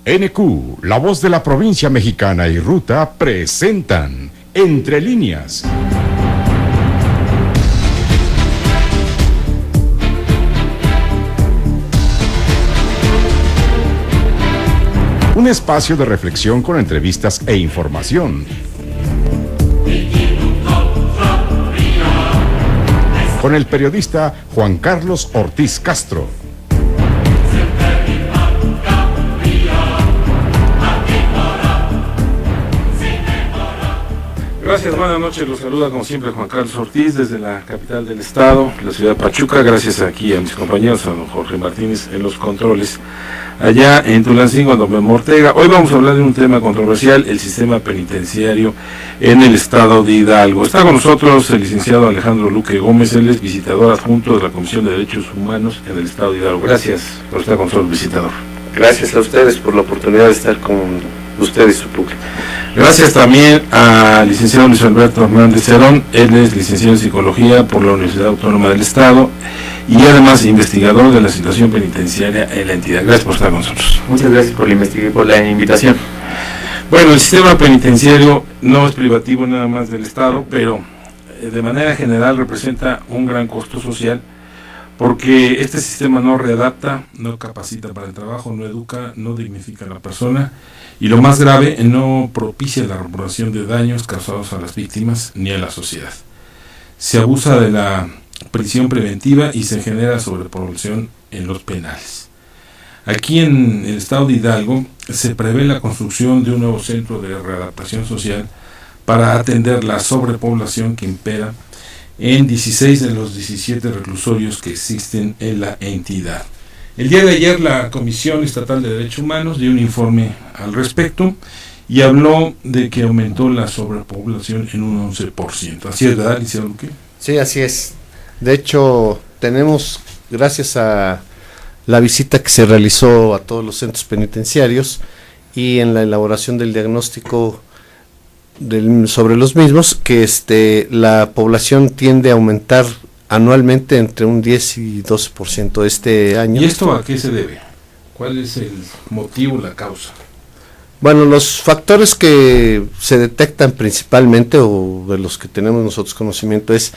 NQ, La Voz de la Provincia Mexicana y Ruta presentan Entre Líneas. Un espacio de reflexión con entrevistas e información. Con el periodista Juan Carlos Ortiz Castro. Gracias, buenas noches, los saluda como siempre Juan Carlos Ortiz desde la capital del estado, la ciudad de Pachuca. Gracias aquí a mis compañeros, a don Jorge Martínez en los controles, allá en Tulancingo, a don Memo Ortega. Hoy vamos a hablar de un tema controversial, el sistema penitenciario en el estado de Hidalgo. Está con nosotros el licenciado Alejandro Luque Gómez, él es visitador adjunto de la Comisión de Derechos Humanos en el estado de Hidalgo. Gracias por estar con nosotros, visitador. Gracias a ustedes por la oportunidad de estar con ustedes y su público. Gracias también al licenciado Luis Alberto Hernández Cerón, él es licenciado en Psicología por la Universidad Autónoma del Estado y además investigador de la situación penitenciaria en la entidad. Gracias por estar con nosotros. Muchas gracias por la invitación. Bueno, el sistema penitenciario no es privativo nada más del Estado, pero de manera general representa un gran costo social, porque este sistema no readapta, no capacita para el trabajo, no educa, no dignifica a la persona y lo más grave, no propicia la reparación de daños causados a las víctimas ni a la sociedad. Se abusa de la prisión preventiva y se genera sobrepoblación en los penales. Aquí en el estado de Hidalgo se prevé la construcción de un nuevo centro de readaptación social para atender la sobrepoblación que impera en 16 de los 17 reclusorios que existen en la entidad. El día de ayer la Comisión Estatal de Derechos Humanos dio un informe al respecto y habló de que aumentó la sobrepoblación en un 11%. ¿Así es, verdad, licenciado Luque? Sí, así es. De hecho, tenemos, gracias a la visita que se realizó a todos los centros penitenciarios y en la elaboración del diagnóstico sobre los mismos, que la población tiende a aumentar anualmente entre un 10 y 12% este año. ¿Y esto a qué se debe? ¿Cuál es el motivo, la causa? Bueno, los factores que se detectan principalmente, o de los que tenemos nosotros conocimiento, es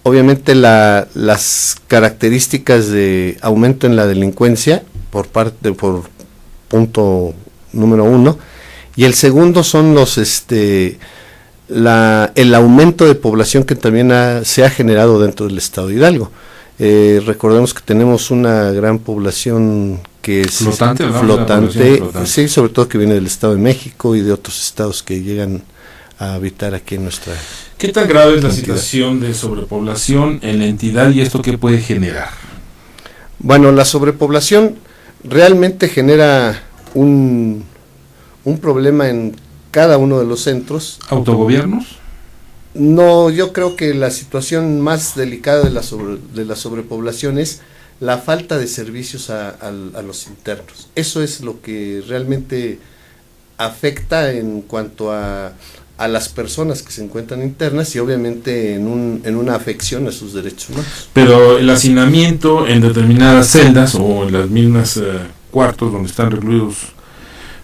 obviamente las características de aumento en la delincuencia por punto número 1, y el segundo son el aumento de población que también se ha generado dentro del estado de Hidalgo. Recordemos que tenemos una gran población que es flotante, sí, sobre todo que viene del Estado de México y de otros estados que llegan a habitar aquí en nuestra. ¿Qué tan grave es la situación de sobrepoblación en la entidad y esto qué puede generar? Bueno, la sobrepoblación realmente genera un problema en cada uno de los centros. ¿Autogobiernos? No, yo creo que la situación más delicada de la sobrepoblación es la falta de servicios a los internos. Eso es lo que realmente afecta en cuanto a las personas que se encuentran internas y obviamente en una afección a sus derechos humanos. Pero el hacinamiento en determinadas celdas o en las mismas cuartos donde están recluidos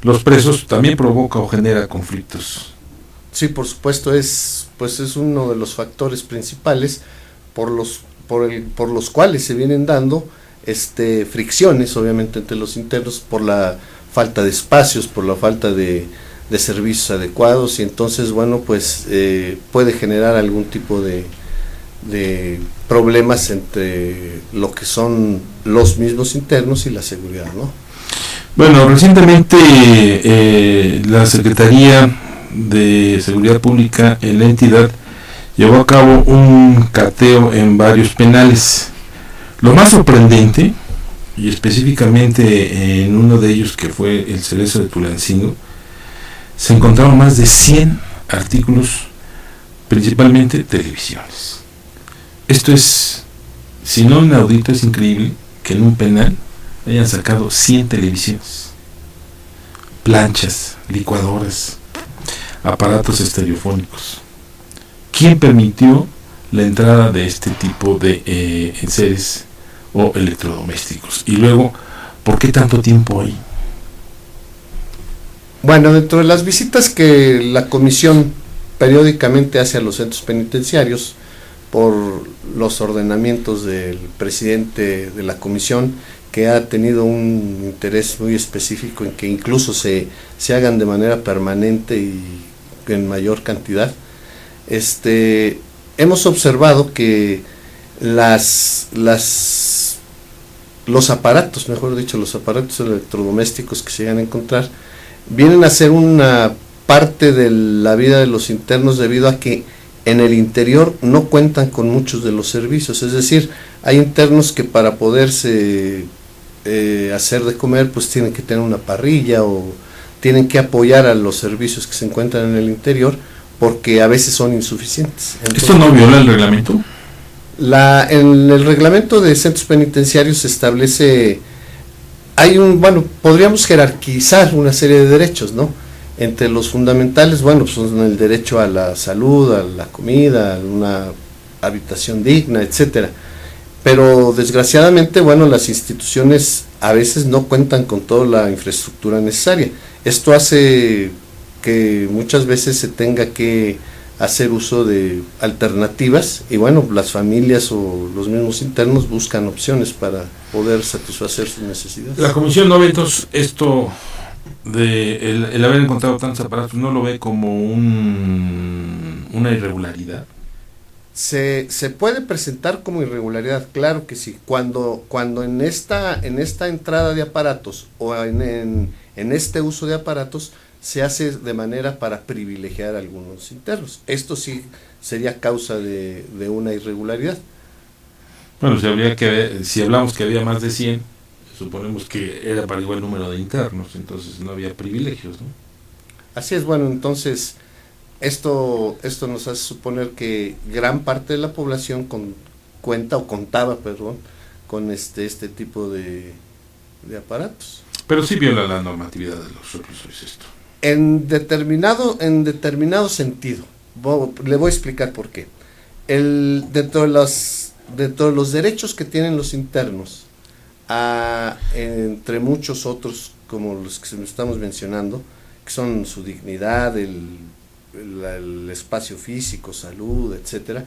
los presos también provoca o genera conflictos. Sí, por supuesto, es uno de los factores principales por los cuales se vienen dando fricciones, obviamente, entre los internos por la falta de espacios, por la falta de servicios adecuados, y entonces, bueno, pues puede generar algún tipo de problemas entre lo que son los mismos internos y la seguridad, ¿no? Bueno, recientemente la Secretaría de Seguridad Pública en la entidad llevó a cabo un cateo en varios penales. Lo más sorprendente, y específicamente en uno de ellos que fue el Cerezo de Tulancingo, se encontraron más de 100 artículos, principalmente televisiones. Esto es, si no inaudito, es increíble que en un penal hayan sacado 100 televisiones, planchas, licuadoras, aparatos estereofónicos. ¿Quién permitió la entrada de este tipo de enseres o electrodomésticos? Y luego, ¿por qué tanto tiempo ahí? Bueno, dentro de las visitas que la comisión periódicamente hace a los centros penitenciarios, por los ordenamientos del presidente de la comisión, que ha tenido un interés muy específico en que incluso se hagan de manera permanente y en mayor cantidad, hemos observado que los aparatos, mejor dicho, los aparatos electrodomésticos que se llegan a encontrar, vienen a ser una parte de la vida de los internos debido a que en el interior no cuentan con muchos de los servicios, es decir, hay internos que para poderse hacer de comer pues tienen que tener una parrilla o tienen que apoyar a los servicios que se encuentran en el interior porque a veces son insuficientes. Entonces, ¿esto no viola el reglamento? En el reglamento de centros penitenciarios se establece, podríamos jerarquizar una serie de derechos, ¿no? Entre los fundamentales, son el derecho a la salud, a la comida, a una habitación digna, etcétera. Pero desgraciadamente, las instituciones a veces no cuentan con toda la infraestructura necesaria. Esto hace que muchas veces se tenga que hacer uso de alternativas y las familias o los mismos internos buscan opciones para poder satisfacer sus necesidades. La comisión no ve entonces esto de el haber encontrado tantos aparatos, ¿no lo ve como una irregularidad? Se puede presentar como irregularidad, claro que sí. Cuando en esta entrada de aparatos o en este uso de aparatos se hace de manera para privilegiar a algunos internos. Esto sí sería causa de una irregularidad. Bueno, si hablamos que había más de 100, suponemos que era para igual número de internos, entonces no había privilegios, ¿no? Así es, entonces esto nos hace suponer que gran parte de la población contaba con este tipo de aparatos. Pero sí viola la normatividad de los reclusorios esto. En determinado sentido, le voy a explicar por qué. Dentro de los derechos que tienen los internos, entre muchos otros como los que estamos mencionando, que son su dignidad, el espacio físico, salud, etcétera,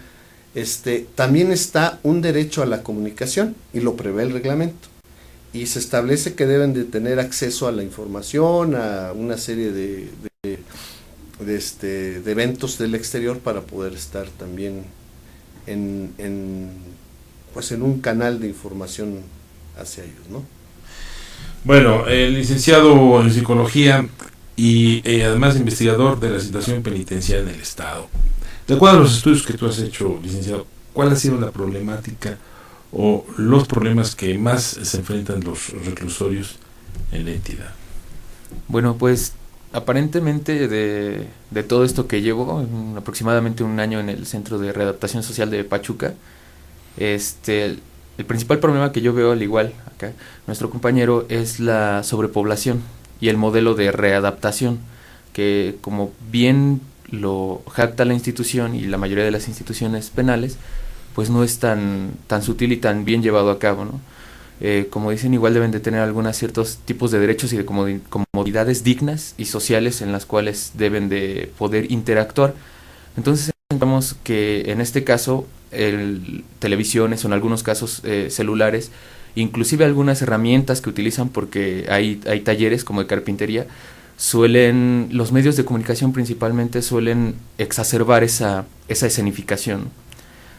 también está un derecho a la comunicación y lo prevé el reglamento. Y se establece que deben de tener acceso a la información, a una serie de eventos del exterior para poder estar también en un canal de información hacia ellos, ¿no? Bueno, el licenciado en psicología y además investigador de la situación penitenciaria en el Estado. De acuerdo a los estudios que tú has hecho, licenciado, ¿cuál ha sido la problemática o los problemas que más se enfrentan los reclusorios en la entidad? Bueno, pues aparentemente de todo esto que llevo, aproximadamente un año en el Centro de Readaptación Social de Pachuca, el principal problema que yo veo, al igual acá nuestro compañero, es la sobrepoblación y el modelo de readaptación, que como bien lo jacta la institución y la mayoría de las instituciones penales, pues no es tan sutil y tan bien llevado a cabo, ¿no? Como dicen, igual deben de tener algunos ciertos tipos de derechos y de comodidades dignas y sociales en las cuales deben de poder interactuar. Entonces encontramos que en este caso televisiones o en algunos casos celulares, inclusive algunas herramientas que utilizan, porque hay talleres como de carpintería, los medios de comunicación principalmente suelen exacerbar esa escenificación.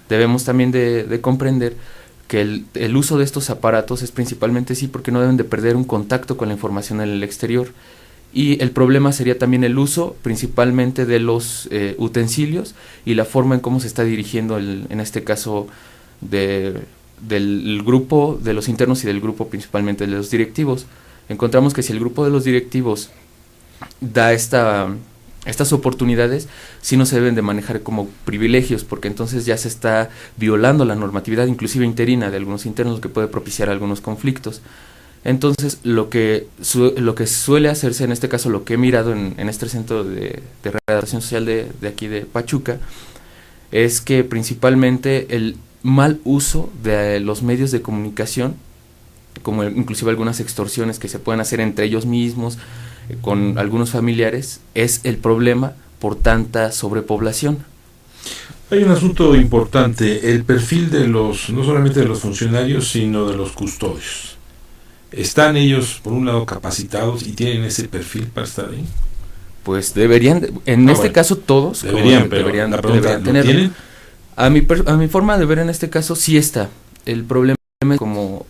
Debemos también de comprender que el uso de estos aparatos es principalmente porque no deben de perder un contacto con la información en el exterior, y el problema sería también el uso principalmente de los utensilios y la forma en cómo se está dirigiendo en este caso del grupo de los internos y del grupo principalmente de los directivos. Encontramos que si el grupo de los directivos da estas oportunidades, sí no se deben de manejar como privilegios, porque entonces ya se está violando la normatividad inclusive interina de algunos internos, lo que puede propiciar algunos conflictos. Entonces lo que suele hacerse en este caso, lo que he mirado en este centro de readaptación social de aquí de Pachuca, es que principalmente el mal uso de los medios de comunicación, como inclusive algunas extorsiones que se pueden hacer entre ellos mismos, con algunos familiares, es el problema por tanta sobrepoblación. Hay un asunto importante, el perfil de los, no solamente de los funcionarios, sino de los custodios. ¿Están ellos, por un lado, capacitados y tienen ese perfil para estar ahí? Pues deberían, caso todos deberían tener. ¿Tienen? A mi forma de ver en este caso sí está. El problema es como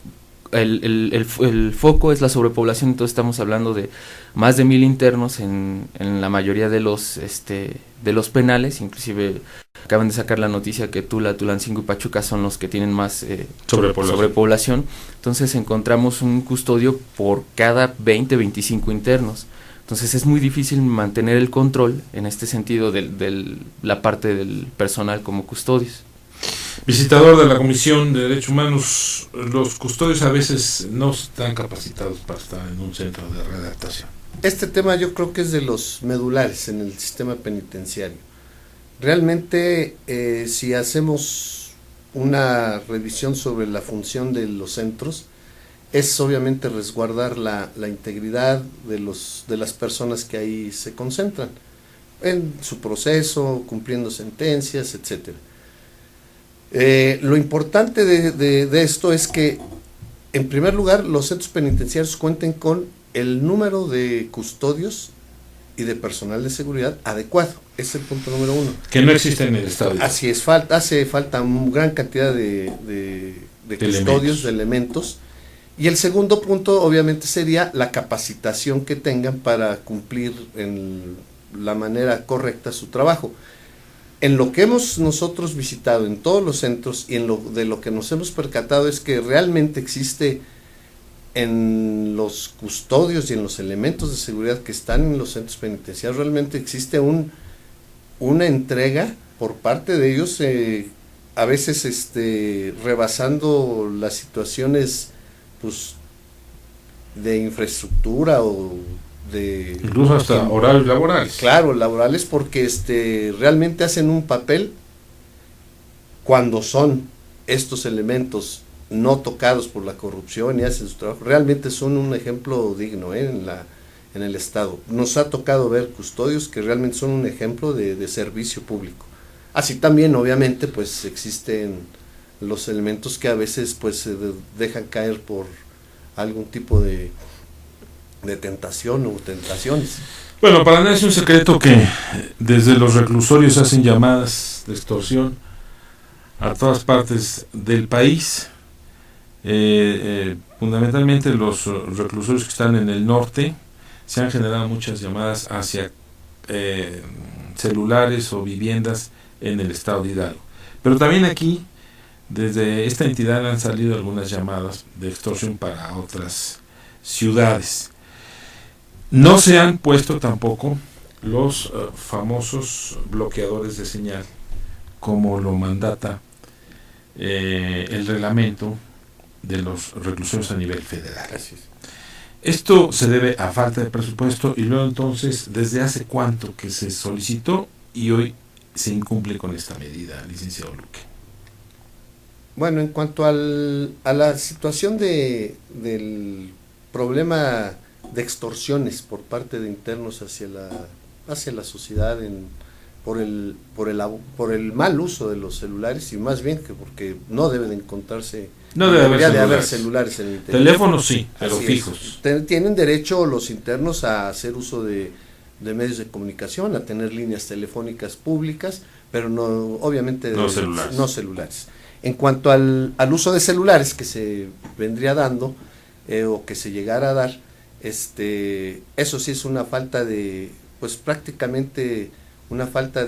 el foco es la sobrepoblación, entonces estamos hablando de más de 1,000 internos en la mayoría de los penales, inclusive acaban de sacar la noticia que Tula, Tulancingo y Pachuca son los que tienen más sobrepoblación. Entonces encontramos un custodio por cada 25 internos. Entonces es muy difícil mantener el control en este sentido de la parte del personal como custodios. Visitador de la Comisión de Derechos Humanos, los custodios a veces no están capacitados para estar en un centro de readaptación. Este tema yo creo que es de los medulares en el sistema penitenciario. Realmente, si hacemos una revisión sobre la función de los centros, es obviamente resguardar la integridad de las personas que ahí se concentran, en su proceso, cumpliendo sentencias, etcétera. Lo importante de esto es que, en primer lugar, los centros penitenciarios cuenten con el número de custodios y de personal de seguridad adecuado. Ese es el punto número 1. Que no existe en el Estado. Así es, hace falta una gran cantidad de custodios, de elementos. Y el segundo punto, obviamente, sería la capacitación que tengan para cumplir en la manera correcta su trabajo. En lo que hemos nosotros visitado en todos los centros y de lo que nos hemos percatado es que realmente existe en los custodios y en los elementos de seguridad que están en los centros penitenciarios, realmente existe una entrega por parte de ellos, a veces rebasando las situaciones pues de infraestructura o de incluso hasta horarios laborales. Claro, laborales, porque realmente hacen un papel cuando son estos elementos no tocados por la corrupción y hacen su trabajo, realmente son un ejemplo digno en el Estado. Nos ha tocado ver custodios que realmente son un ejemplo de servicio público. Así también, obviamente, pues existen los elementos que a veces pues se dejan caer por algún tipo de tentación o tentaciones. Bueno, para nadie es un secreto que desde los reclusorios hacen llamadas de extorsión a todas partes del país, fundamentalmente los reclusorios que están en el norte. Se han generado muchas llamadas hacia celulares o viviendas en el estado de Hidalgo, pero también aquí desde esta entidad han salido algunas llamadas de extorsión para otras ciudades. No se han puesto tampoco los famosos bloqueadores de señal, como lo mandata el reglamento de los reclusorios a nivel federal. Así es. Esto se debe a falta de presupuesto y luego entonces, ¿desde hace cuánto que se solicitó y hoy se incumple con esta medida, licenciado Luque? Bueno, en cuanto a la situación del problema de extorsiones por parte de internos hacia la sociedad por el mal uso de los celulares, y más bien que porque no deben de encontrarse, debería de haber celulares en el interior. Teléfonos sí, pero así fijos. Tienen derecho los internos a hacer uso de medios de comunicación, a tener líneas telefónicas públicas, pero no, obviamente no celulares. En cuanto al uso de celulares que se vendría dando o que se llegara a dar, eso sí es una falta pues prácticamente una falta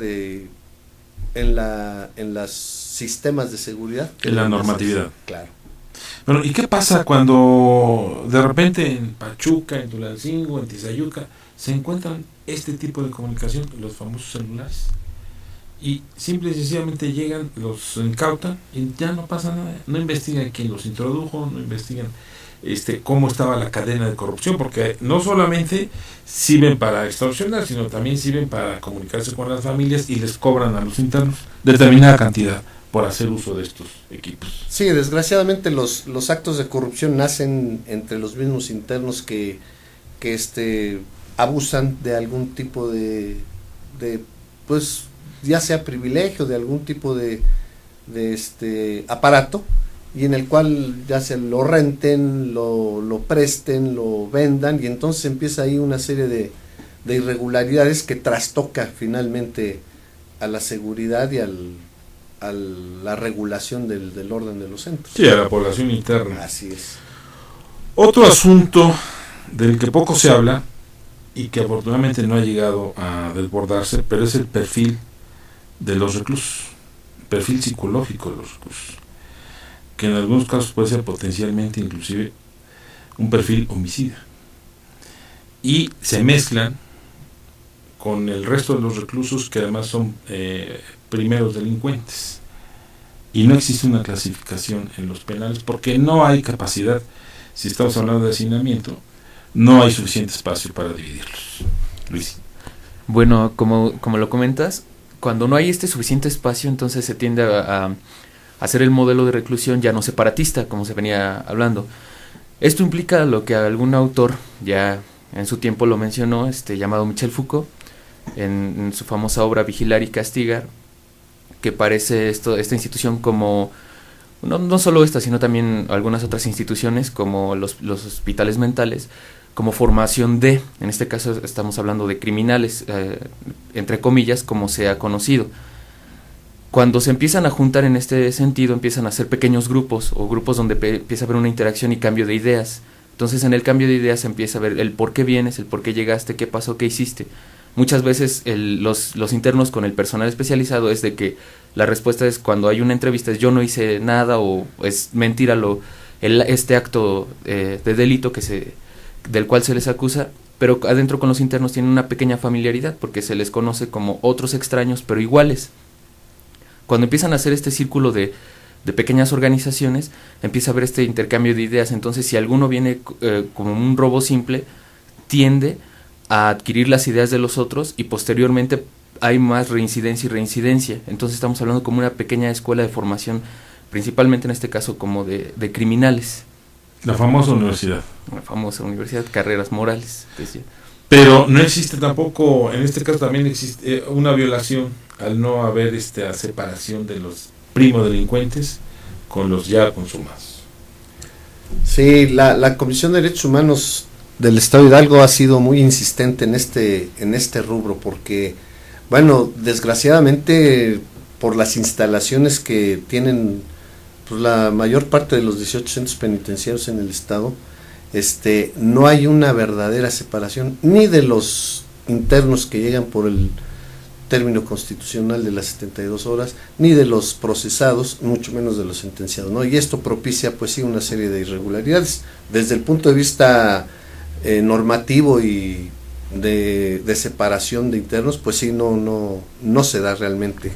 en los sistemas de seguridad. En la normatividad. Claro. Bueno, ¿y qué pasa cuando de repente en Pachuca, en Tulancingo, en Tizayuca, se encuentran este tipo de comunicación, los famosos celulares? Y simple y sencillamente llegan, los incautan y ya no pasa nada, no investigan quién los introdujo, no investigan cómo estaba la cadena de corrupción, porque no solamente sirven para extorsionar, sino también sirven para comunicarse con las familias y les cobran a los internos determinada cantidad por hacer uso de estos equipos. Sí, desgraciadamente los actos de corrupción nacen entre los mismos internos que abusan de algún tipo de pues ya sea privilegio, de algún tipo de aparato, y en el cual ya se lo renten, lo presten, lo vendan, y entonces empieza ahí una serie de irregularidades que trastoca finalmente a la seguridad y a la regulación del orden de los centros. Sí, a la población interna. Así es. Otro asunto del que poco se habla y que afortunadamente no ha llegado a desbordarse, pero es el perfil de los reclusos, perfil psicológico de los reclusos, que en algunos casos puede ser potencialmente inclusive un perfil homicida, y se mezclan con el resto de los reclusos que además son primeros delincuentes, y no existe una clasificación en los penales porque no hay capacidad. Si estamos hablando de hacinamiento, no hay suficiente espacio para dividirlos. Luis. Bueno, como lo comentas, cuando no hay este suficiente espacio, entonces se tiende a hacer el modelo de reclusión ya no separatista, como se venía hablando. Esto implica lo que algún autor ya en su tiempo lo mencionó, llamado Michel Foucault, en su famosa obra Vigilar y Castigar, que parece esta institución como, no solo esta, sino también algunas otras instituciones como los hospitales mentales, como formación en este caso estamos hablando de criminales, entre comillas, como se ha conocido. Cuando se empiezan a juntar en este sentido, empiezan a hacer pequeños grupos, o grupos donde empieza a haber una interacción y cambio de ideas. Entonces en el cambio de ideas se empieza a ver el por qué vienes, el por qué llegaste, qué pasó, qué hiciste. Muchas veces los internos con el personal especializado es de que la respuesta es, cuando hay una entrevista, es yo no hice nada, o es mentira este acto de delito del cual se les acusa, pero adentro con los internos tienen una pequeña familiaridad porque se les conoce como otros extraños pero iguales. Cuando empiezan a hacer este círculo de pequeñas organizaciones, empieza a haber este intercambio de ideas. Entonces si alguno viene como un robo simple, tiende a adquirir las ideas de los otros, y posteriormente hay más reincidencia y reincidencia. Entonces estamos hablando como una pequeña escuela de formación, principalmente en este caso como de criminales. La famosa universidad. La famosa universidad, carreras morales, decía. Pero no existe tampoco, en este caso también existe una violación al no haber esta separación de los primodelincuentes con los ya consumados. Sí, la Comisión de Derechos Humanos del Estado de Hidalgo ha sido muy insistente en este rubro, porque, bueno, desgraciadamente por las instalaciones que tienen pues la mayor parte de los 18 centros penitenciarios en el estado, no hay una verdadera separación ni de los internos que llegan por el término constitucional de las 72 horas, ni de los procesados, mucho menos de los sentenciados, ¿no? Y esto propicia pues sí una serie de irregularidades desde el punto de vista normativo y de separación de internos, pues sí no se da realmente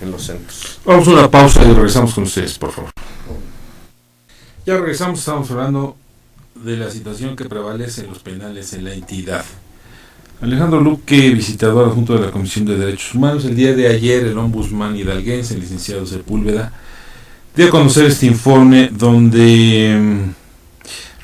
en los centros. Vamos a una pausa y regresamos con ustedes, por favor. Ya regresamos, estamos hablando de la situación que prevalece en los penales en la entidad. Alejandro Luque, visitador adjunto de la Comisión de Derechos Humanos. El día de ayer el ombudsman hidalguense, el licenciado Sepúlveda, dio a conocer este informe donde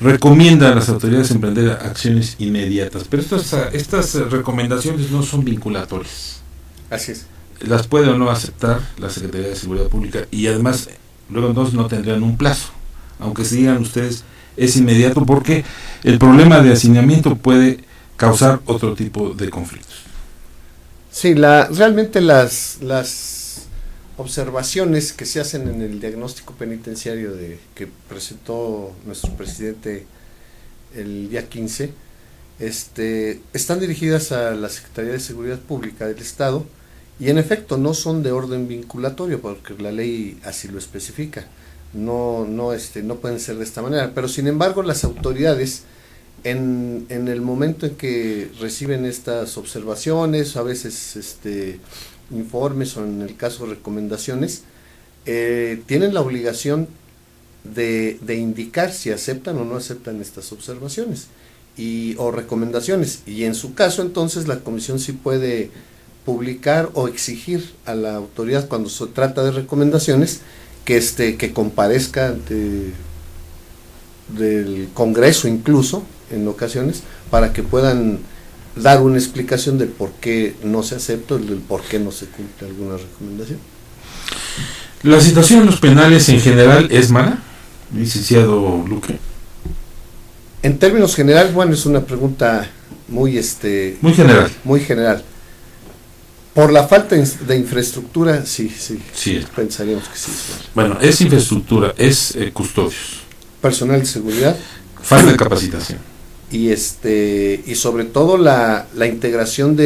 recomienda a las autoridades emprender acciones inmediatas, pero estas recomendaciones no son vinculatorias. Así es. Las puede o no aceptar la Secretaría de Seguridad Pública, y además luego entonces no tendrían un plazo, aunque se digan ustedes es inmediato, porque el problema de hacinamiento puede causar otro tipo de conflictos. Sí, realmente las observaciones que se hacen en el diagnóstico penitenciario que presentó nuestro presidente el día 15, están dirigidas a la Secretaría de Seguridad Pública del Estado, y en efecto no son de orden vinculatorio porque la ley así lo especifica. No pueden ser de esta manera, pero sin embargo las autoridades en el momento en que reciben estas observaciones, a veces informes, o en el caso recomendaciones, tienen la obligación de indicar si aceptan o no aceptan estas observaciones o recomendaciones, y en su caso entonces la comisión sí puede publicar o exigir a la autoridad, cuando se trata de recomendaciones, que comparezca ante del Congreso incluso en ocasiones, para que puedan dar una explicación del por qué no se acepta, del por qué no se cumple alguna recomendación. ¿La situación en los penales en general es mala, licenciado Luque? En términos generales, bueno, es una pregunta muy muy general. Por la falta de infraestructura, sí, Sí. pensaríamos que sí. Bueno, es infraestructura, es custodios, Personal de seguridad falta de capacitación. y sobre todo la integración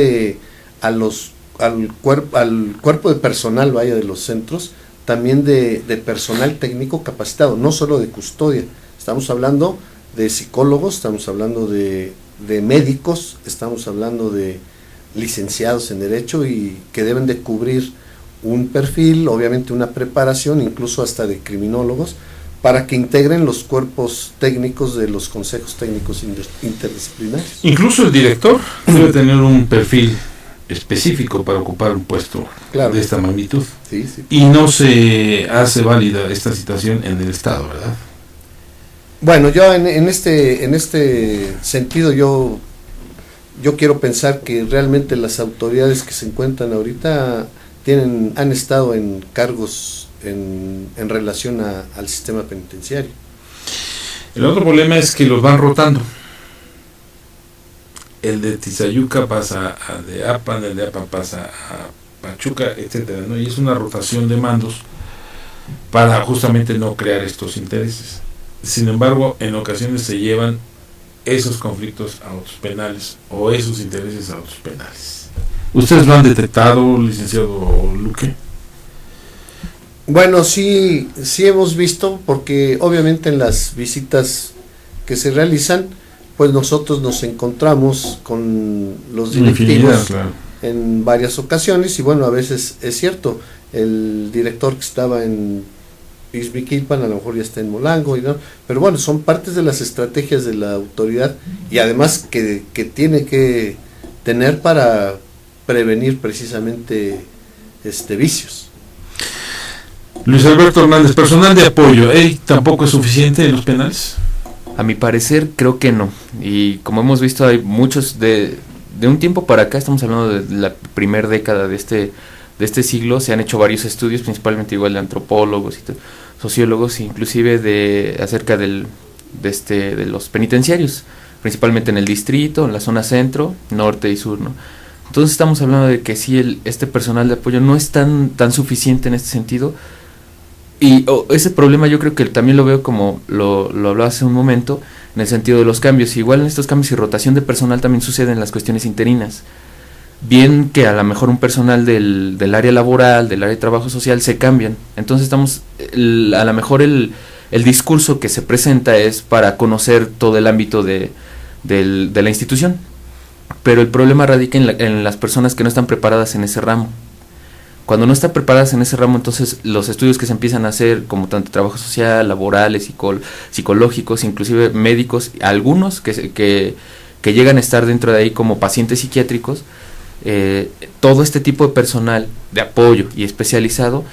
al cuerpo de personal, vaya, de los centros, también de personal técnico capacitado, no solo de custodia. Estamos hablando de psicólogos, estamos hablando de médicos, estamos hablando de licenciados en Derecho y que deben de cubrir un perfil, obviamente una preparación, incluso hasta de criminólogos, para que integren los cuerpos técnicos de los consejos técnicos interdisciplinarios. Incluso el director debe tener un perfil específico para ocupar un puesto de esta magnitud. Sí. Y no se hace válida esta situación en el Estado, ¿verdad? Bueno, yo en este sentido yo quiero pensar que realmente las autoridades que se encuentran ahorita han estado en cargos en relación al sistema penitenciario. El otro problema es que los van rotando. El de Tizayuca pasa a de Apan, el de Apan pasa a Pachuca, etcétera, ¿no? Y es una rotación de mandos para justamente no crear estos intereses. Sin embargo, en ocasiones se llevan esos conflictos a otros penales o esos intereses a otros penales. ¿Ustedes lo han detectado, licenciado Luque? Bueno, sí hemos visto, porque obviamente en las visitas que se realizan, pues nosotros nos encontramos con los directivos en varias ocasiones, y bueno, a veces es cierto, el director que estaba en Ixmiquilpan a lo mejor ya está en Molango, pero bueno, son partes de las estrategias de la autoridad, y además que tiene que tener para prevenir precisamente vicios. Luis Alberto Hernández, personal de apoyo, ¿tampoco es suficiente en los penales? A mi parecer creo que no, y como hemos visto hay muchos de un tiempo para acá, estamos hablando de la primera década de este siglo, se han hecho varios estudios, principalmente igual de antropólogos y sociólogos, inclusive acerca de los penitenciarios, principalmente en el distrito, en la zona centro, norte y sur, ¿no? Entonces estamos hablando de que sí, este personal de apoyo no es tan suficiente en este sentido. Y ese problema yo creo que también lo veo como lo hablaba hace un momento, en el sentido de los cambios. Igual en estos cambios y rotación de personal también suceden las cuestiones interinas. Bien que a lo mejor un personal del área laboral, del área de trabajo social, se cambian. Entonces a lo mejor el discurso que se presenta es para conocer todo el ámbito de la institución. Pero el problema radica en las personas que no están preparadas en ese ramo. Cuando no están preparadas en ese ramo, entonces los estudios que se empiezan a hacer, como tanto trabajo social, laborales, psicológicos, inclusive médicos, algunos que llegan a estar dentro de ahí como pacientes psiquiátricos, todo este tipo de personal de apoyo y especializado,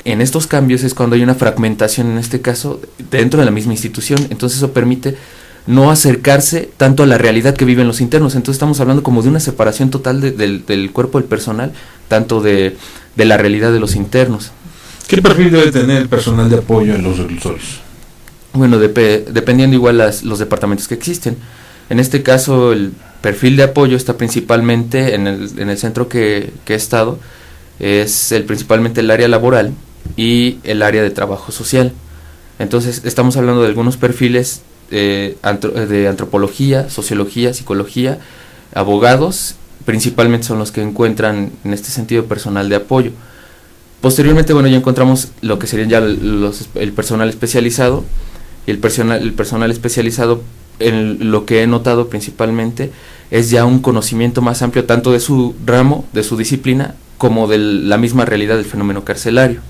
en estos cambios es cuando hay una fragmentación, en este caso, dentro de la misma institución. Entonces eso permite no acercarse tanto a la realidad que viven los internos. Entonces estamos hablando como de una separación total del cuerpo del personal, tanto de la realidad de los internos. ¿Qué perfil debe tener el personal de apoyo en los reclusorios? Bueno, dependiendo igual los departamentos que existen. En este caso el perfil de apoyo está principalmente en el centro que he estado, es principalmente el área laboral y el área de trabajo social. Entonces estamos hablando de algunos perfiles de antropología, sociología, psicología, abogados, principalmente son los que encuentran en este sentido personal de apoyo. Posteriormente, bueno, ya encontramos lo que serían ya el personal especializado, y el personal especializado, en lo que he notado principalmente, es ya un conocimiento más amplio tanto de su ramo, de su disciplina, como de la misma realidad del fenómeno carcelario.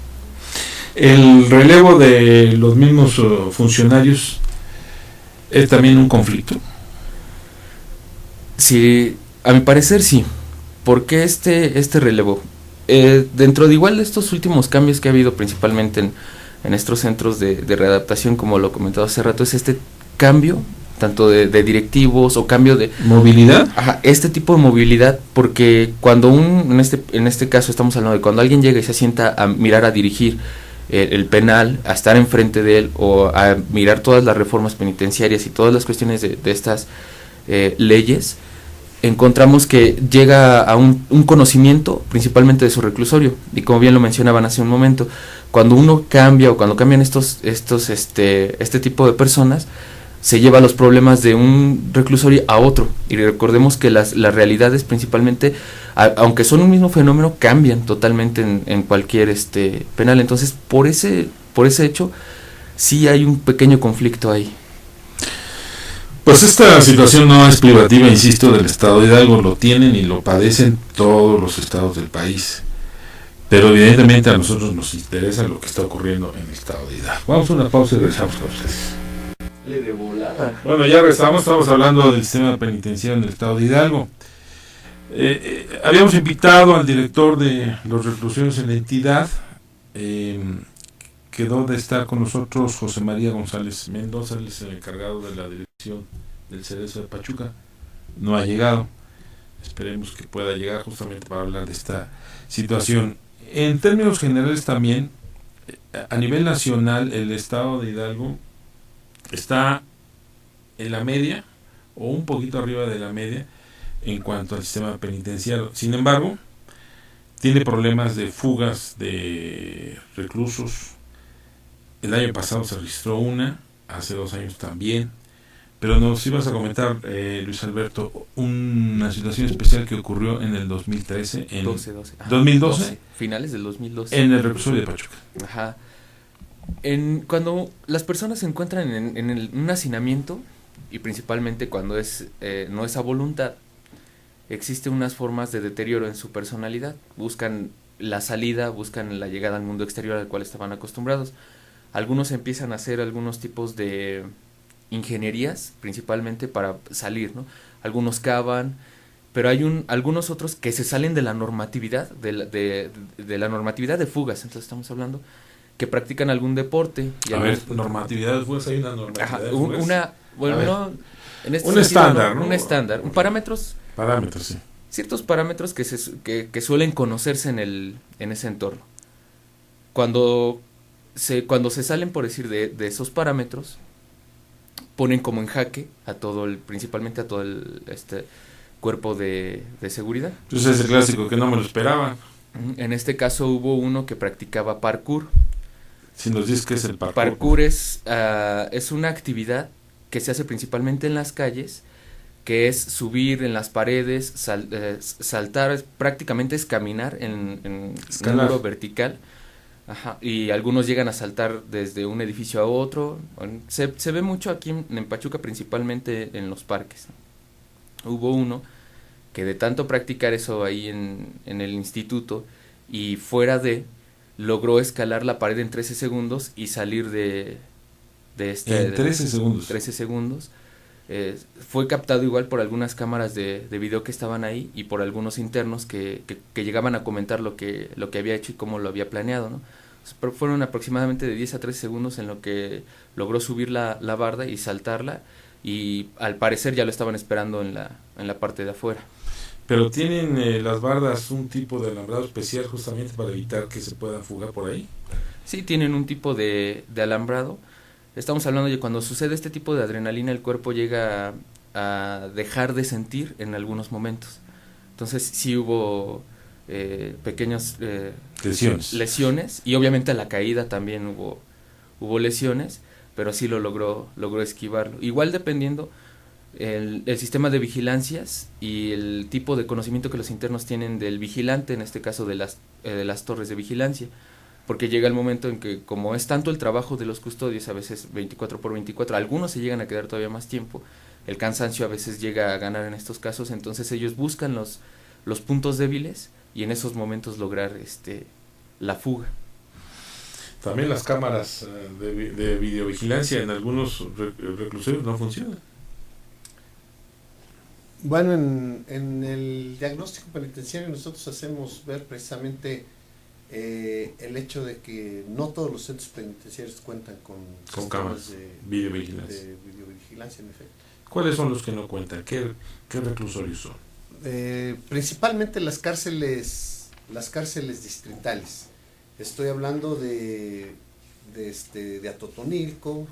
¿El relevo de los mismos funcionarios es también un conflicto? Sí, a mi parecer sí. ¿Por qué este relevo? Dentro de igual de estos últimos cambios que ha habido principalmente en estos centros de readaptación, como lo comentaba hace rato, es este cambio tanto de directivos o cambio de movilidad. Ajá, este tipo de movilidad, porque cuando en este caso estamos hablando de cuando alguien llega y se sienta a mirar a dirigir el penal, a estar enfrente de él o a mirar todas las reformas penitenciarias y todas las cuestiones de estas leyes, encontramos que llega a un conocimiento principalmente de su reclusorio, y como bien lo mencionaban hace un momento, cuando uno cambia o cuando cambian este tipo de personas, se lleva los problemas de un reclusorio a otro, y recordemos que las realidades principalmente, aunque son un mismo fenómeno, cambian totalmente en cualquier penal. Entonces por ese hecho sí hay un pequeño conflicto ahí. Pues esta situación no es privativa, insisto, del Estado de Hidalgo, lo tienen y lo padecen todos los estados del país, pero evidentemente a nosotros nos interesa lo que está ocurriendo en el Estado de Hidalgo. Vamos a una pausa y regresamos con ustedes. Bueno, ya regresamos, estamos hablando del sistema penitenciario en el Estado de Hidalgo. Habíamos invitado al director de los reclusorios en la entidad, quedó de estar con nosotros José María González Mendoza, él es el encargado de la dirección del Cerezo de Pachuca. No ha llegado, esperemos que pueda llegar justamente para hablar de esta situación. En términos generales también, a nivel nacional, el Estado de Hidalgo está en la media o un poquito arriba de la media en cuanto al sistema penitenciario. Sin embargo, tiene problemas de fugas de reclusos. El año pasado se registró una, hace 2 años también, pero nos ibas a comentar, Luis Alberto, una situación especial que ocurrió en el 2013, en 2012, finales del 2012, en el reclusorio de Pachuca. Ajá. Cuando las personas se encuentran en un hacinamiento, y principalmente cuando no es a voluntad, existen unas formas de deterioro en su personalidad, buscan la salida, buscan la llegada al mundo exterior al cual estaban acostumbrados. Algunos empiezan a hacer algunos tipos de ingenierías, principalmente para salir, ¿no? Algunos cavan, pero hay algunos otros que se salen de la normatividad, de la normatividad de fugas. Entonces estamos hablando que practican algún deporte. Normatividad de fugas, hay una normatividad. Ajá, de fugas. Un estándar, ¿no? Un estándar, parámetros, sí. Ciertos parámetros que suelen conocerse en ese entorno. Cuando se salen, por decir, de esos parámetros, ponen como en jaque principalmente a todo el cuerpo de seguridad. Entonces es el clásico que no me lo esperaba. En este caso hubo uno que practicaba parkour. Si nos dices qué es el parkour. Parkour es una actividad que se hace principalmente en las calles, que es subir en las paredes, saltar, prácticamente es caminar en un muro vertical. Ajá, y algunos llegan a saltar desde un edificio a otro. Se ve mucho aquí en Pachuca, principalmente en los parques. Hubo uno que de tanto practicar eso ahí en el instituto y fuera logró escalar la pared en 13 segundos y salir en 13 segundos. 13 segundos. Fue captado igual por algunas cámaras de video que estaban ahí y por algunos internos que llegaban a comentar lo que había hecho y cómo lo había planeado, ¿no? Pero fueron aproximadamente de 10 a 13 segundos en lo que logró subir la barda y saltarla, y al parecer ya lo estaban esperando en la parte de afuera. Pero tienen las bardas un tipo de alambrado especial justamente para evitar que se puedan fugar por ahí. Sí, tienen un tipo de alambrado. Estamos hablando de cuando sucede este tipo de adrenalina, el cuerpo llega a dejar de sentir en algunos momentos. Entonces sí hubo pequeñas lesiones, y obviamente a la caída también hubo lesiones, pero sí lo logró esquivarlo. Igual dependiendo el sistema de vigilancias y el tipo de conocimiento que los internos tienen del vigilante, en este caso de las torres de vigilancia, porque llega el momento en que, como es tanto el trabajo de los custodios, a veces 24/24, algunos se llegan a quedar todavía más tiempo, el cansancio a veces llega a ganar en estos casos, entonces ellos buscan los puntos débiles y en esos momentos lograr la fuga. También las cámaras de videovigilancia en algunos reclusorios no funcionan. Bueno, en el diagnóstico penitenciario nosotros hacemos ver precisamente el hecho de que no todos los centros penitenciarios cuentan con cámaras de videovigilancia. videovigilancia, en efecto. ¿Cuáles son los que no cuentan? ¿Qué reclusorios son? Principalmente las cárceles distritales. Estoy hablando de Atotonilco,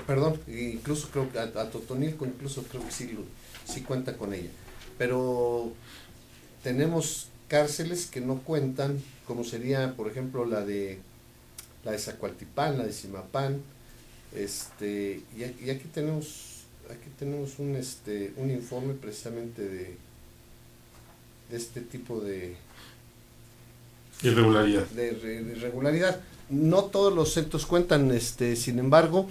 perdón, incluso creo que Atotonilco incluso creo que sí cuenta con ella. Pero tenemos cárceles que no cuentan, como sería, por ejemplo, la de Zacualtipán, la de Zimapán, y aquí tenemos un informe precisamente de este tipo de irregularidad. No todos los centros cuentan, sin embargo,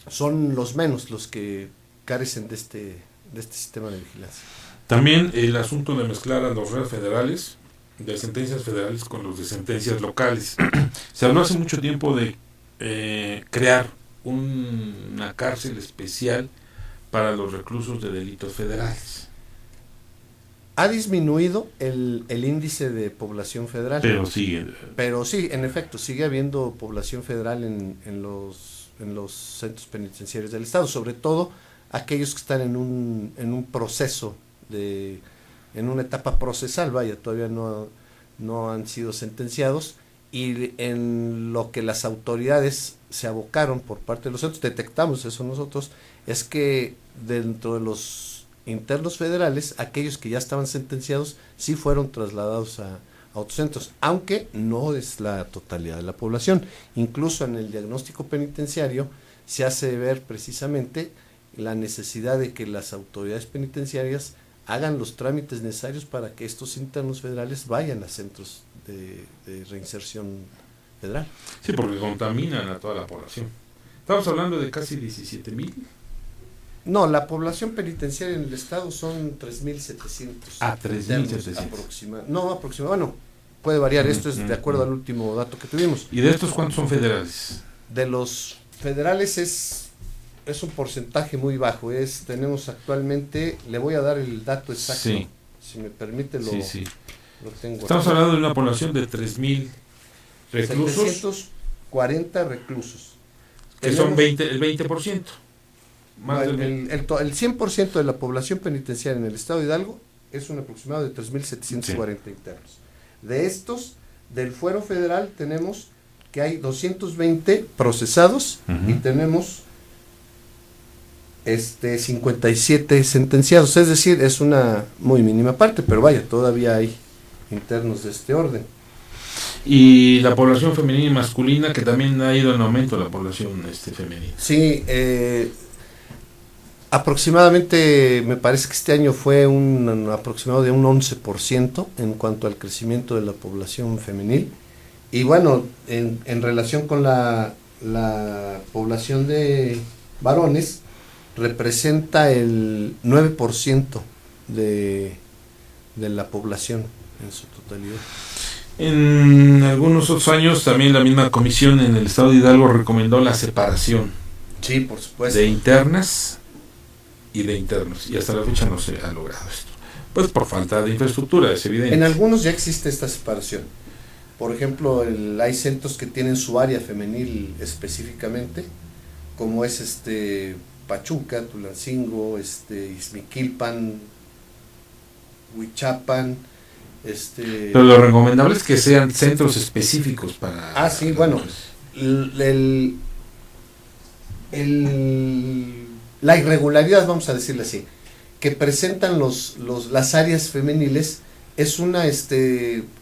son los menos los que carecen de este sistema de vigilancia. También el asunto de mezclar a los reos federales, de sentencias federales con los de sentencias locales. Se habló hace mucho tiempo de crear una cárcel especial para los reclusos de delitos federales. Ha disminuido el índice de población federal. Pero sigue. Pero sí, en efecto, sigue habiendo población federal en los centros penitenciarios del Estado, sobre todo aquellos que están en un proceso, en una etapa procesal, vaya, todavía no han sido sentenciados, y en lo que las autoridades se abocaron por parte de los centros, detectamos eso nosotros, es que dentro de los internos federales, aquellos que ya estaban sentenciados sí fueron trasladados a otros centros, aunque no es la totalidad de la población. Incluso en el diagnóstico penitenciario se hace ver precisamente la necesidad de que las autoridades penitenciarias hagan los trámites necesarios para que estos internos federales vayan a centros de reinserción federal. Sí, porque contaminan a toda la población. Estamos hablando de casi 17,000. No, la población penitenciaria en el estado son 3,700. 3,700. No, aproximadamente, bueno, puede variar, esto es de acuerdo al último dato que tuvimos. ¿Y de estos cuántos son federales? De los federales es un porcentaje muy bajo, tenemos actualmente, le voy a dar el dato exacto, sí. Si me permite lo tengo. Estamos hablando de una población de 3,000 reclusos. 740 reclusos. Que son el 20%. Más el 100% de la población penitenciaria en el estado de Hidalgo es un aproximado de 3,740 internos. De estos, del fuero federal tenemos que hay 220 procesados y tenemos 57 sentenciados, es decir, es una muy mínima parte, pero vaya, todavía hay internos de este orden. Y la población femenina y masculina, que también ha ido en aumento la población femenina. Sí, aproximadamente, me parece que este año fue un aproximado de un 11% en cuanto al crecimiento de la población femenil. Y bueno, en relación con la población de varones, representa el 9% de la población en su totalidad. En algunos otros años también la misma comisión en el estado de Hidalgo recomendó la separación. Sí, por supuesto. De internas y de internos, y hasta la fecha no se ha logrado esto, pues por falta de infraestructura, es evidente. En algunos ya existe esta separación. Por ejemplo, hay centros que tienen su área femenil específicamente, como es Pachuca, Tulancingo, Izmiquilpan, Huichapan, Pero lo recomendable es que sean centros específicos para... sí, bueno, la irregularidad, vamos a decirle así, que presentan las áreas femeniles es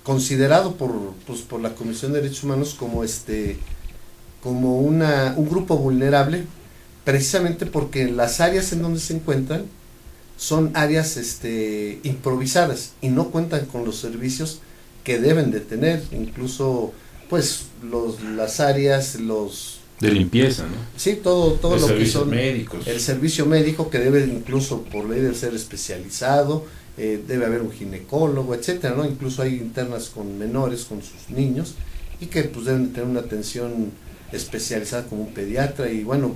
considerado por la Comisión de Derechos Humanos como un grupo vulnerable, precisamente porque las áreas en donde se encuentran son áreas improvisadas y no cuentan con los servicios que deben de tener, incluso pues las áreas, de limpieza, ¿no? Sí, todo lo que son médicos. El servicio médico, que debe incluso por ley de ser especializado, debe haber un ginecólogo, etcétera, ¿no? Incluso hay internas con menores, con sus niños, y que pues deben tener una atención especializada como un pediatra, y bueno,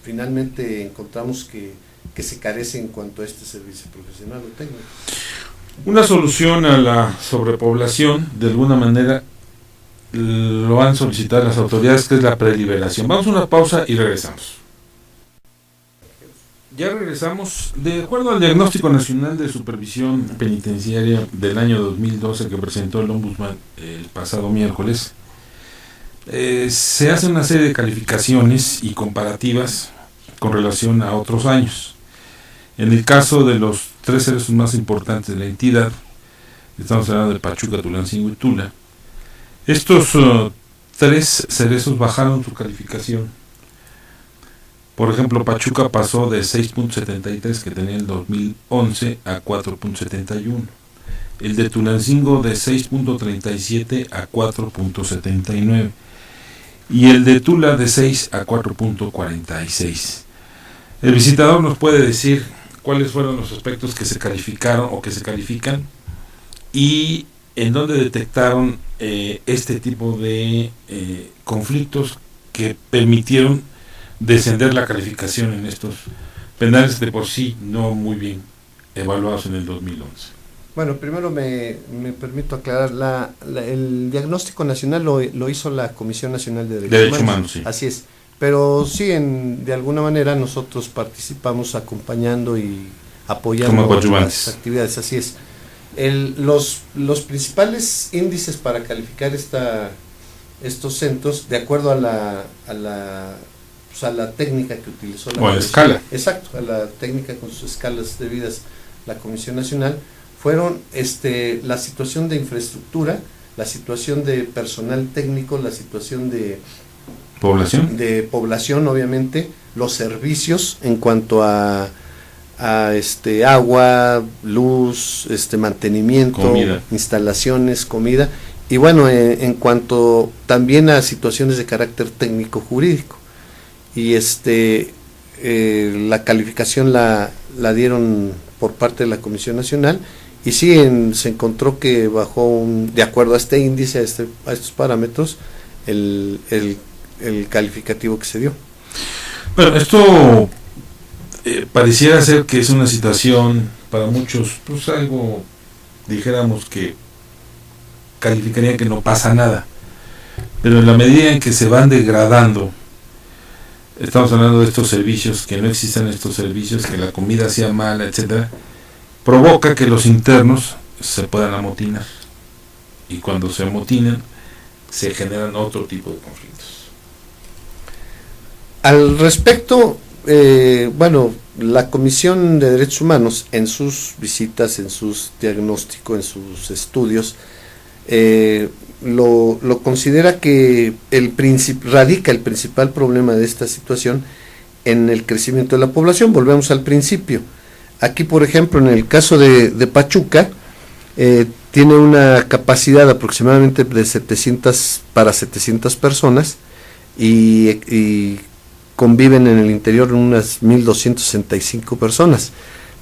finalmente encontramos que se carece en cuanto a este servicio profesional o técnico. Una solución a la sobrepoblación, de alguna manera, lo han solicitado las autoridades, que es la preliberación. Vamos a una pausa y regresamos. Ya regresamos. De acuerdo al Diagnóstico Nacional de Supervisión Penitenciaria del año 2012 que presentó el Ombudsman el pasado miércoles, se hace una serie de calificaciones y comparativas con relación a otros años. En el caso de los 3 cerezos más importantes de la entidad, estamos hablando de Pachuca, Tulancingo y Tula, estos 3 cerezos bajaron su calificación. Por ejemplo, Pachuca pasó de 6.73 que tenía el 2011 a 4.71. El de Tulancingo de 6.37 a 4.79. Y el de Tula de 6 a 4.46. El visitador nos puede decir cuáles fueron los aspectos que se calificaron o que se califican y en dónde detectaron este tipo de conflictos que permitieron descender la calificación en estos penales de por sí no muy bien evaluados en el 2011. Bueno, primero me permito aclarar, el diagnóstico nacional lo hizo la Comisión Nacional de Derechos Humanos. Sí. Así es, pero sí, de alguna manera nosotros participamos acompañando y apoyando las actividades, así es. Los principales índices para calificar estos centros, de acuerdo a la técnica que utilizó la escala. Exacto, a la técnica con sus escalas debidas la Comisión Nacional, fueron la situación de infraestructura, la situación de personal técnico, la situación de población obviamente, los servicios en cuanto a agua, luz, mantenimiento, comida, instalaciones, comida, y bueno, en cuanto también a situaciones de carácter técnico jurídico. Y la calificación la dieron por parte de la Comisión Nacional, y sí se encontró que bajó de acuerdo a este índice, a estos parámetros, el calificativo que se dio. Bueno, esto pareciera ser que es una situación para muchos, pues algo, dijéramos que calificarían que no pasa nada, pero en la medida en que se van degradando, estamos hablando de estos servicios, que no existan estos servicios, que la comida sea mala, etcétera, provoca que los internos se puedan amotinar, y cuando se amotinan se generan otro tipo de conflictos. Al respecto, bueno, la Comisión de Derechos Humanos, en sus visitas, en sus diagnósticos, en sus estudios, lo considera que radica el principal problema de esta situación en el crecimiento de la población. Volvemos al principio. Aquí, por ejemplo, en el caso de Pachuca, tiene una capacidad aproximadamente de 700 personas y conviven en el interior unas 1.265 personas.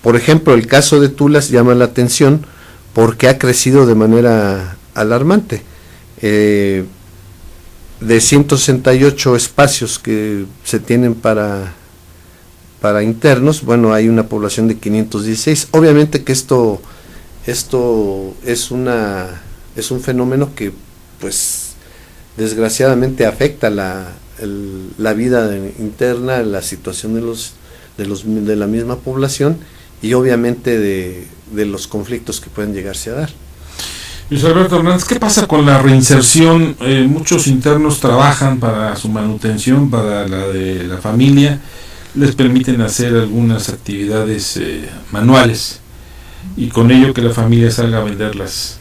Por ejemplo, el caso de Tula llama la atención porque ha crecido de manera alarmante. De 168 espacios que se tienen para internos, bueno, hay una población de 516. Obviamente que esto es un fenómeno que, pues, desgraciadamente afecta la vida interna, la situación de la misma población y obviamente de los conflictos que pueden llegarse a dar. Luis Alberto Hernández, ¿qué pasa con la reinserción? Muchos internos trabajan para su manutención, para la de la familia, les permiten hacer algunas actividades manuales y con ello que la familia salga a venderlas,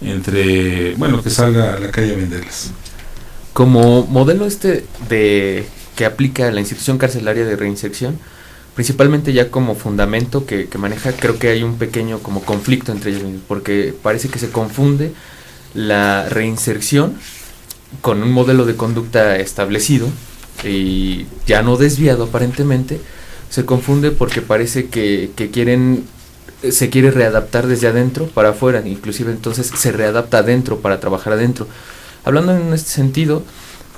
que salga a la calle a venderlas. Como modelo que aplica la institución carcelaria de reinserción, principalmente ya como fundamento que maneja, creo que hay un pequeño como conflicto entre ellos mismos, porque parece que se confunde la reinserción con un modelo de conducta establecido y ya no desviado aparentemente. Se confunde porque parece que se quiere readaptar desde adentro para afuera, inclusive entonces se readapta adentro para trabajar adentro. Hablando en este sentido,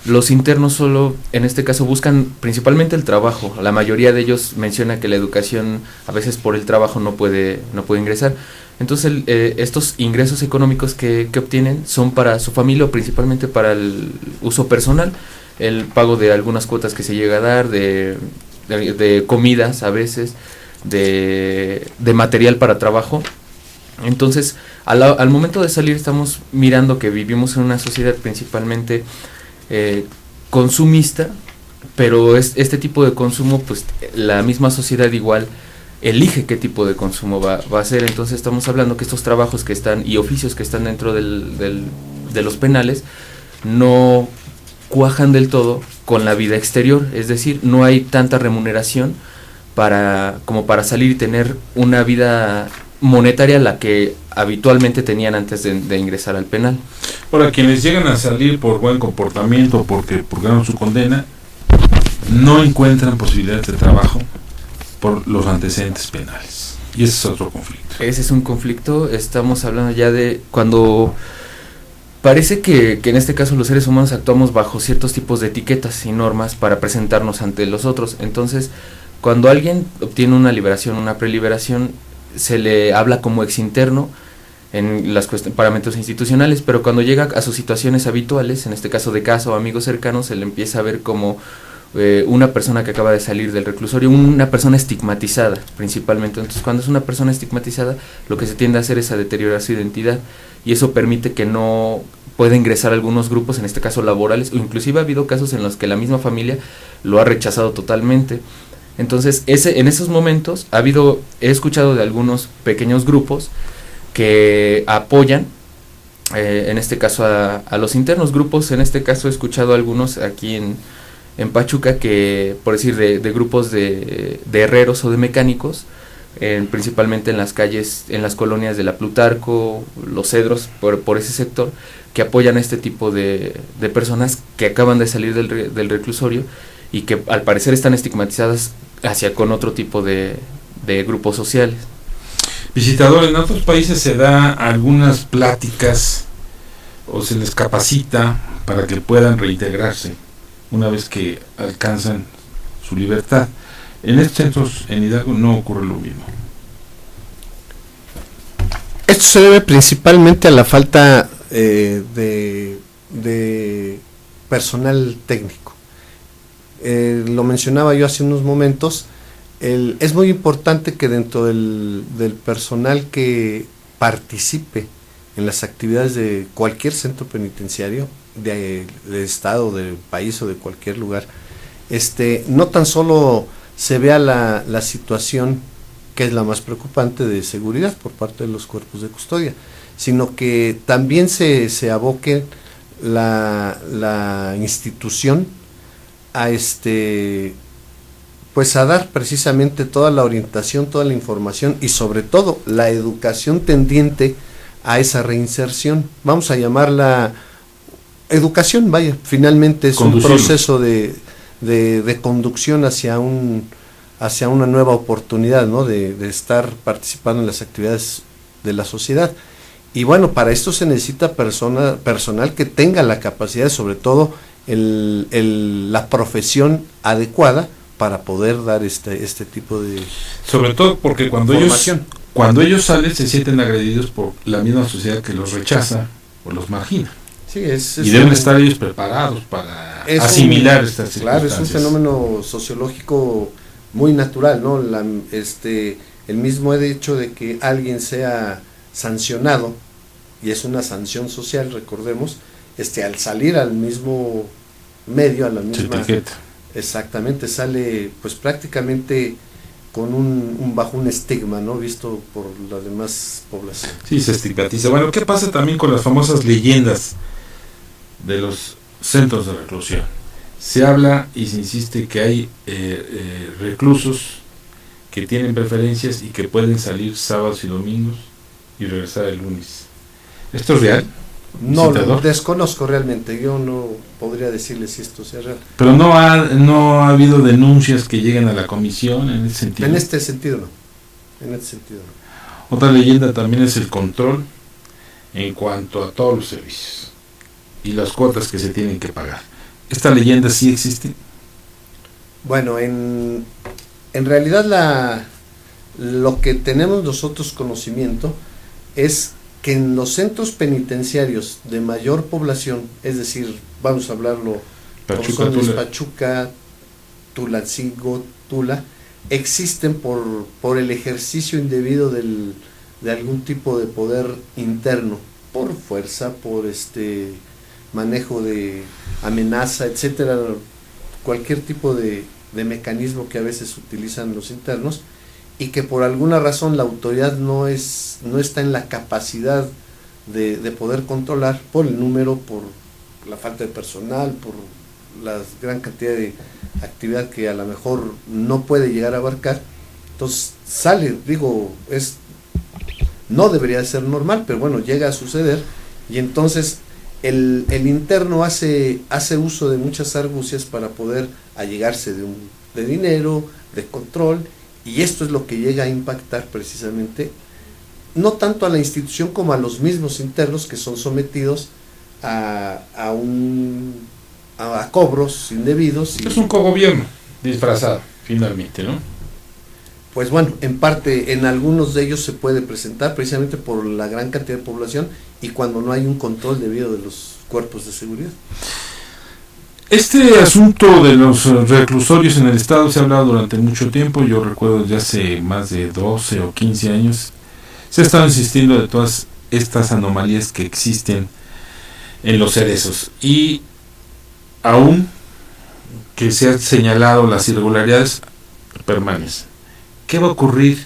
Los internos solo, en este caso, buscan principalmente el trabajo. La mayoría de ellos menciona que la educación, a veces por el trabajo, no puede ingresar. Entonces, estos ingresos económicos que obtienen son para su familia o principalmente para el uso personal, el pago de algunas cuotas que se llega a dar, de comidas a veces, de material para trabajo. Entonces, al momento de salir estamos mirando que vivimos en una sociedad principalmente consumista, pero este tipo de consumo, pues la misma sociedad igual elige qué tipo de consumo va a hacer. Entonces estamos hablando que estos trabajos que están y oficios que están dentro de los penales no cuajan del todo con la vida exterior, es decir, no hay tanta remuneración como para salir y tener una vida monetaria la que habitualmente tenían antes de ingresar al penal. Ahora, quienes llegan a salir por buen comportamiento, porque purgaron su condena, no encuentran posibilidades de trabajo por los antecedentes penales. Y ese es otro conflicto. Ese es un conflicto. Estamos hablando ya de cuando parece que en este caso los seres humanos actuamos bajo ciertos tipos de etiquetas y normas para presentarnos ante los otros. Entonces, cuando alguien obtiene una liberación, una preliberación, se le habla como exinterno en los parámetros institucionales, pero cuando llega a sus situaciones habituales, en este caso de casa o amigos cercanos, se le empieza a ver como una persona que acaba de salir del reclusorio, una persona estigmatizada principalmente. Entonces, cuando es una persona estigmatizada, lo que se tiende a hacer es a deteriorar su identidad, y eso permite que no pueda ingresar a algunos grupos, en este caso laborales, o inclusive ha habido casos en los que la misma familia lo ha rechazado totalmente. Entonces, en esos momentos he escuchado de algunos pequeños grupos que apoyan, en este caso a los internos. Grupos, en este caso he escuchado algunos aquí en Pachuca, que por decir de grupos de herreros o de mecánicos, principalmente en las calles, en las colonias de la Plutarco, Los Cedros, por ese sector, que apoyan a este tipo de personas que acaban de salir del reclusorio y que al parecer están estigmatizadas con otro tipo de grupos sociales. Visitador, en otros países se da algunas pláticas o se les capacita para que puedan reintegrarse una vez que alcanzan su libertad. En estos centros en Hidalgo no ocurre lo mismo. Esto se debe principalmente a la falta de personal técnico. Lo mencionaba yo hace unos momentos. Es muy importante que dentro del personal que participe en las actividades de cualquier centro penitenciario, del estado, del país o de cualquier lugar, no tan solo se vea la situación que es la más preocupante de seguridad por parte de los cuerpos de custodia, sino que también se aboque la institución a pues a dar precisamente toda la orientación, toda la información y sobre todo la educación tendiente a esa reinserción. Vamos a llamarla educación, vaya, finalmente es un proceso de conducción hacia una nueva oportunidad, ¿no? de estar participando en las actividades de la sociedad. Y bueno, para esto se necesita personal que tenga la capacidad, sobre todo la profesión adecuada para poder dar este tipo de sobre todo porque cuando ellos salen se sienten agredidos por la misma sociedad que los rechaza o los margina. Sí, y deben estar ellos preparados para asimilar estas circunstancias. Claro, es un fenómeno sociológico muy natural, ¿no? El mismo hecho de que alguien sea sancionado, y es una sanción social, recordemos, al salir al mismo medio, a la misma etiqueta. Exactamente, sale pues prácticamente con bajo un estigma, ¿no? Visto por la demás población. Sí, se estigmatiza. Bueno, ¿qué pasa también con las famosas leyendas de los centros de reclusión? Se habla y se insiste que hay reclusos que tienen preferencias y que pueden salir sábados y domingos y regresar el lunes. ¿Esto es real? No, lo desconozco realmente, yo no podría decirle si esto sea real. Pero no ha habido denuncias que lleguen a la comisión en ese sentido. En este sentido no. Otra leyenda también es el control en cuanto a todos los servicios y las cuotas que se tienen que pagar. ¿Esta leyenda sí existe? Bueno, en realidad lo que tenemos nosotros conocimiento es que en los centros penitenciarios de mayor población, es decir, vamos a hablarlo, Pachuca, como son Tula. Pachuca, Tulancingo, Tula, existen por el ejercicio indebido de algún tipo de poder interno, por fuerza, por manejo de amenaza, etcétera, cualquier tipo de mecanismo que a veces utilizan los internos, y que por alguna razón la autoridad no está en la capacidad de poder controlar, por el número, por la falta de personal, por la gran cantidad de actividad que a lo mejor no puede llegar a abarcar. Entonces sale, no debería de ser normal, pero bueno, llega a suceder, y entonces el interno hace uso de muchas argucias para poder allegarse de dinero, de control, y esto es lo que llega a impactar precisamente, no tanto a la institución como a los mismos internos, que son sometidos a cobros indebidos. Es un cogobierno disfrazado, finalmente, ¿no? Pues bueno, en parte, en algunos de ellos se puede presentar precisamente por la gran cantidad de población y cuando no hay un control debido de los cuerpos de seguridad. Este asunto de los reclusorios en el estado se ha hablado durante mucho tiempo. Yo recuerdo desde hace más de 12 o 15 años se ha estado insistiendo de todas estas anomalías que existen en los cerezos, y aún que se han señalado las irregularidades, permanecen. ¿Qué va a ocurrir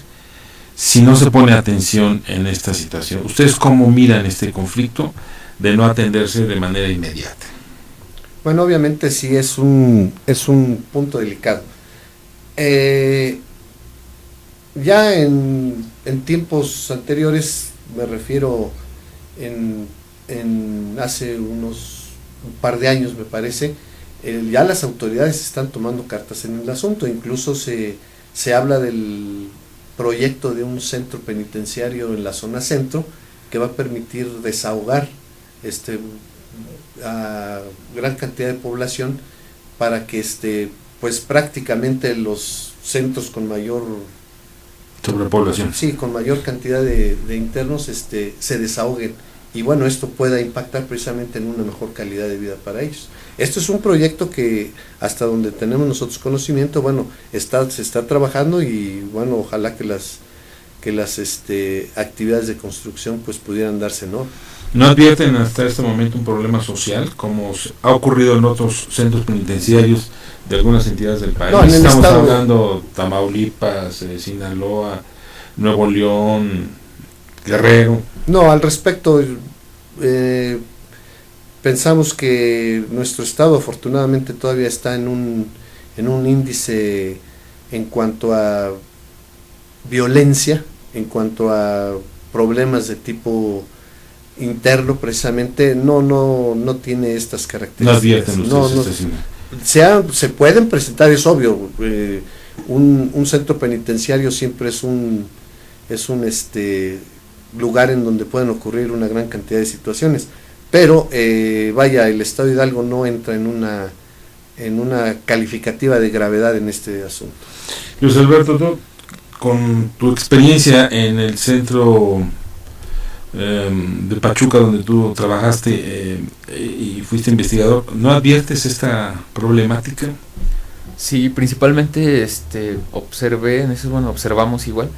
si no se pone atención en esta situación? ¿Ustedes cómo miran este conflicto de no atenderse de manera inmediata? Bueno, obviamente sí es un punto delicado. Ya en tiempos anteriores, me refiero en hace un par de años me parece, ya las autoridades están tomando cartas en el asunto. Incluso se habla del proyecto de un centro penitenciario en la zona centro que va a permitir desahogar a gran cantidad de población para que pues prácticamente los centros con mayor sobrepoblación, con mayor cantidad de internos se desahoguen, y bueno, esto pueda impactar precisamente en una mejor calidad de vida para ellos. Esto es un proyecto que hasta donde tenemos nosotros conocimiento, bueno, se está trabajando, y bueno, ojalá que las actividades de construcción pues pudieran darse, ¿no? ¿No advierten hasta este momento un problema social, como ha ocurrido en otros centros penitenciarios de algunas entidades del país? No, estamos hablando Tamaulipas, Sinaloa, Nuevo León, Guerrero. No, al respecto, pensamos que nuestro estado afortunadamente todavía está en un índice en cuanto a violencia, en cuanto a problemas de tipo interno, precisamente no tiene estas características. No advierten ustedes se pueden presentar, es obvio, un centro penitenciario siempre es un lugar en donde pueden ocurrir una gran cantidad de situaciones, pero el estado de Hidalgo no entra en una calificativa de gravedad en este asunto. Luis Alberto, tú, con tu experiencia en el centro de Pachuca, donde tú trabajaste y fuiste investigador, ¿no adviertes esta problemática? Sí, principalmente observamos igual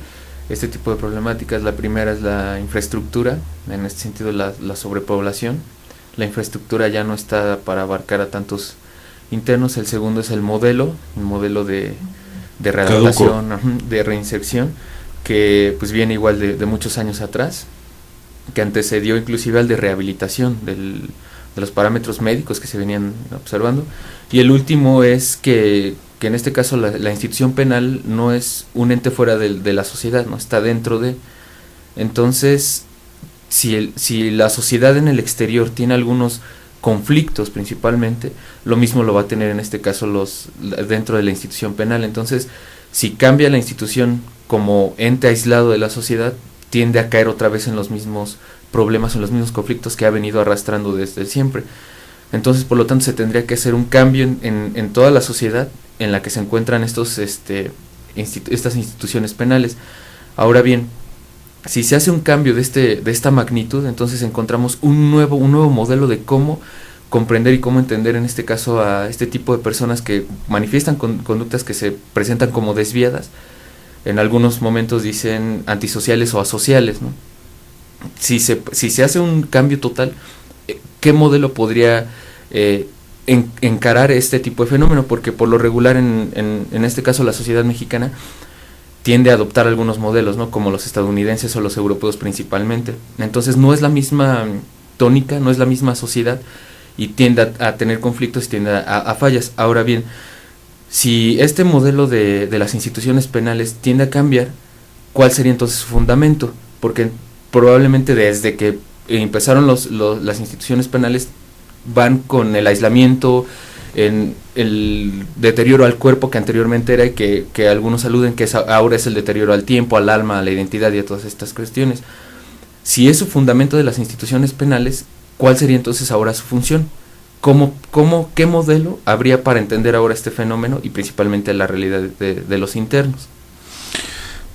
este tipo de problemáticas. La primera es la infraestructura, en este sentido la sobrepoblación. La infraestructura ya no está para abarcar a tantos internos. El segundo es el modelo de readaptación, de reinserción, que pues viene igual de muchos años atrás, que antecedió inclusive al de rehabilitación de los parámetros médicos que se venían observando. Y el último es que en este caso la institución penal no es un ente fuera de la sociedad, no está dentro de. Entonces, si la sociedad en el exterior tiene algunos conflictos principalmente, lo mismo lo va a tener en este caso dentro de la institución penal. Entonces, si cambia la institución como ente aislado de la sociedad, tiende a caer otra vez en los mismos problemas, en los mismos conflictos que ha venido arrastrando desde siempre. Entonces, por lo tanto, se tendría que hacer un cambio en toda la sociedad en la que se encuentran estas instituciones penales. Ahora bien, si se hace un cambio de esta magnitud, entonces encontramos un nuevo modelo de cómo comprender y cómo entender en este caso a este tipo de personas que manifiestan conductas que se presentan como desviadas. En algunos momentos dicen antisociales o asociales, ¿no? Si se hace un cambio total, ¿qué modelo podría encarar este tipo de fenómeno? Porque por lo regular en este caso la sociedad mexicana tiende a adoptar algunos modelos, ¿no? Como los estadounidenses o los europeos principalmente. Entonces no es la misma tónica, no es la misma sociedad y tiende a tener conflictos y tiende a fallas. Ahora bien, si este modelo de las instituciones penales tiende a cambiar, ¿cuál sería entonces su fundamento? Porque probablemente desde que empezaron las instituciones penales van con el aislamiento, en el deterioro al cuerpo que anteriormente era y que algunos aluden que ahora es el deterioro al tiempo, al alma, a la identidad y a todas estas cuestiones. Si es su fundamento de las instituciones penales, ¿cuál sería entonces ahora su función? ¿Qué modelo habría para entender ahora este fenómeno y principalmente la realidad de los internos?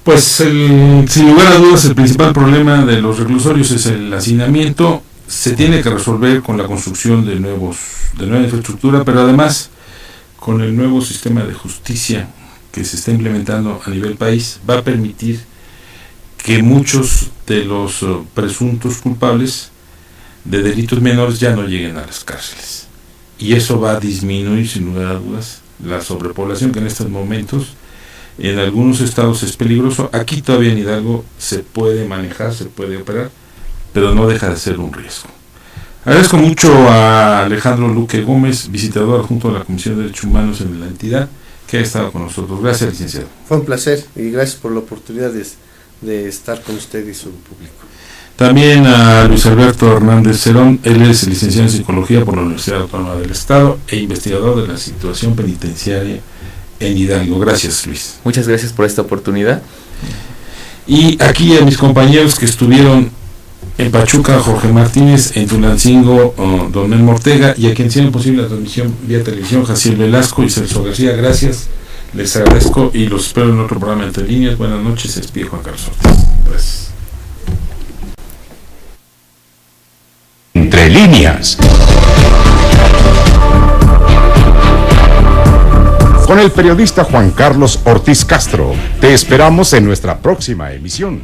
Pues sin lugar a dudas el principal problema de los reclusorios es el hacinamiento. Se tiene que resolver con la construcción de nueva infraestructura, pero además con el nuevo sistema de justicia que se está implementando a nivel país va a permitir que muchos de los presuntos culpables de delitos menores ya no lleguen a las cárceles, y eso va a disminuir sin lugar a dudas la sobrepoblación que en estos momentos en algunos estados es peligroso. Aquí todavía en Hidalgo se puede manejar, se puede operar, pero no deja de ser un riesgo. Agradezco mucho a Alejandro Luque Gómez, visitador adjunto de la Comisión de Derechos Humanos en la entidad, que ha estado con nosotros. Gracias, licenciado. Fue un placer y gracias por la oportunidad de estar con usted y su público. También a Luis Alberto Hernández Cerón, él es licenciado en Psicología por la Universidad Autónoma del Estado e investigador de la situación penitenciaria en Hidalgo. Gracias, Luis. Muchas gracias por esta oportunidad. Y aquí a mis compañeros que estuvieron en Pachuca, Jorge Martínez, en Tulancingo, Don Memo Ortega, y a quien hicieron posible la transmisión vía televisión, Jaciel Velasco y Celso García. Gracias, les agradezco y los espero en otro programa Entre Líneas. Buenas noches, se despide Juan Carlos Ortiz. Gracias. Entre líneas. Con el periodista Juan Carlos Ortiz Castro. Te esperamos en nuestra próxima emisión.